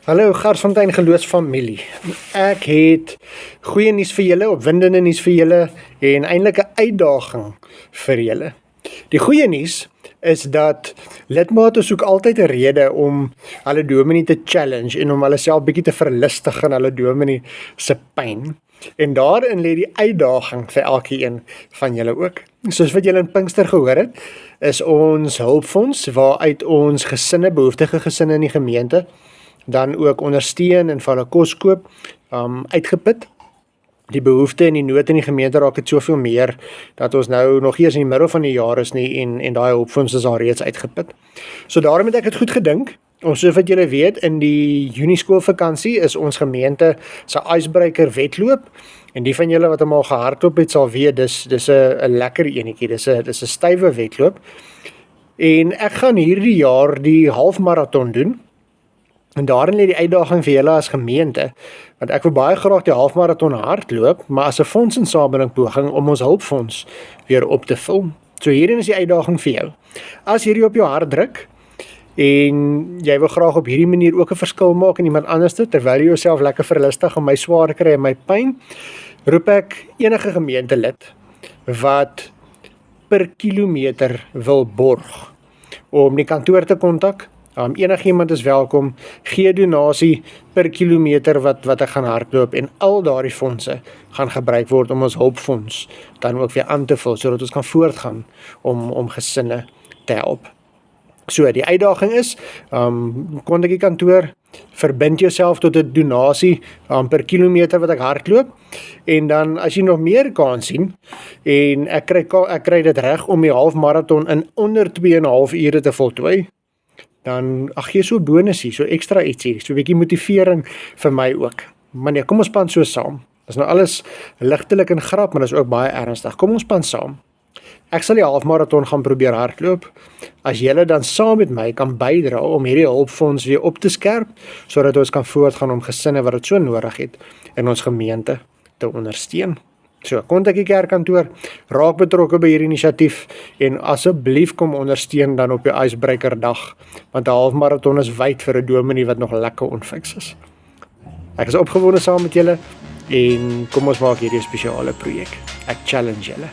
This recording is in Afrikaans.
Hallo Garsfontein Geloofsfamilie. Ek het goeie nuus vir julle, opwindende nuus vir julle en eintlik 'n uitdaging vir julle. Die goeie nuus is dat lidmate soek altyd 'n rede om hulle dominee te challenge en om hulle self bietjie te verlustig in hulle dominee se pyn. En daarin lê die uitdaging vir elkeen van julle ook. Soos wat julle in Pinkster gehoor het, is ons hulpfonds waaruit ons gesinne, behoeftige gesinne in die gemeente dan ook ondersteun en vir hulle kos koop, uitgeput. Die behoefte en die nood in die gemeente raak het soveel meer, dat ons nou nog eers in die middel van die jaar is nie, en daai hulpfonds is al reeds uitgeput. So daarom het ek het goed gedink, soos wat julle weet, in die Junie skoolvakansie is ons gemeente se icebreaker wedloop, en die van julle wat hom al gehardloop het, sal weet, dis 'n lekker enetjie, dis 'n stywe wedloop, en ek gaan hierdie jaar die halfmarathon doen. En daarin lê die uitdaging vir julle as gemeente, want ek wil baie graag die halfmarathon hardloop, maar as 'n fondsinsameling poging om ons hulpfonds weer op te vul. So hierin is die uitdaging vir jou. As hierdie op jou hart druk, en jy wil graag op hierdie manier ook 'n verskil maak in iemand anders, terwyl jy jouself lekker verlustig en my swaar kry en my pyn, roep ek enige gemeentelid wat per kilometer wil borg om die kantoor te kontak. Enigiemand is welkom, gee donasie per kilometer wat ek gaan hardloop, en al daardie fondse gaan gebruik word om ons hulpfonds dan ook weer aan te vul, sodat ons kan voortgaan om gesinne te help. So, die uitdaging is, kontak die kantoor, verbind jouself tot 'n donasie per kilometer wat ek hardloop, en dan as jy nog meer kan sien, en ek kry dit reg om die halfmarathon in onder 2,5 ure te voltooi, dan gee so 'n bonusie, so ekstra ietsie, so 'n bietjie motivering vir my ook. Maar nee, kom ons span so saam. Dis nou alles ligtelik en grap, maar dis ook baie ernstig. Kom ons span saam. Ek sal die halfmarathon gaan probeer hardloop, as julle dan saam met my kan bydra om hierdie hulpfonds weer op te skerp, sodat ons kan voortgaan om gesinne wat dit so nodig het in ons gemeente te ondersteun. So, kontak die kerkkantoor, raak betrokke by hierdie inisiatief, en asseblief kom ondersteun dan op die icebreaker dag, want 'n halfmarathon is wyd vir 'n dominee wat nog lekker onfiks is. Ek is opgewonde saam met julle, en kom ons maak hierdie 'n spesiale projek. Ek challenge julle.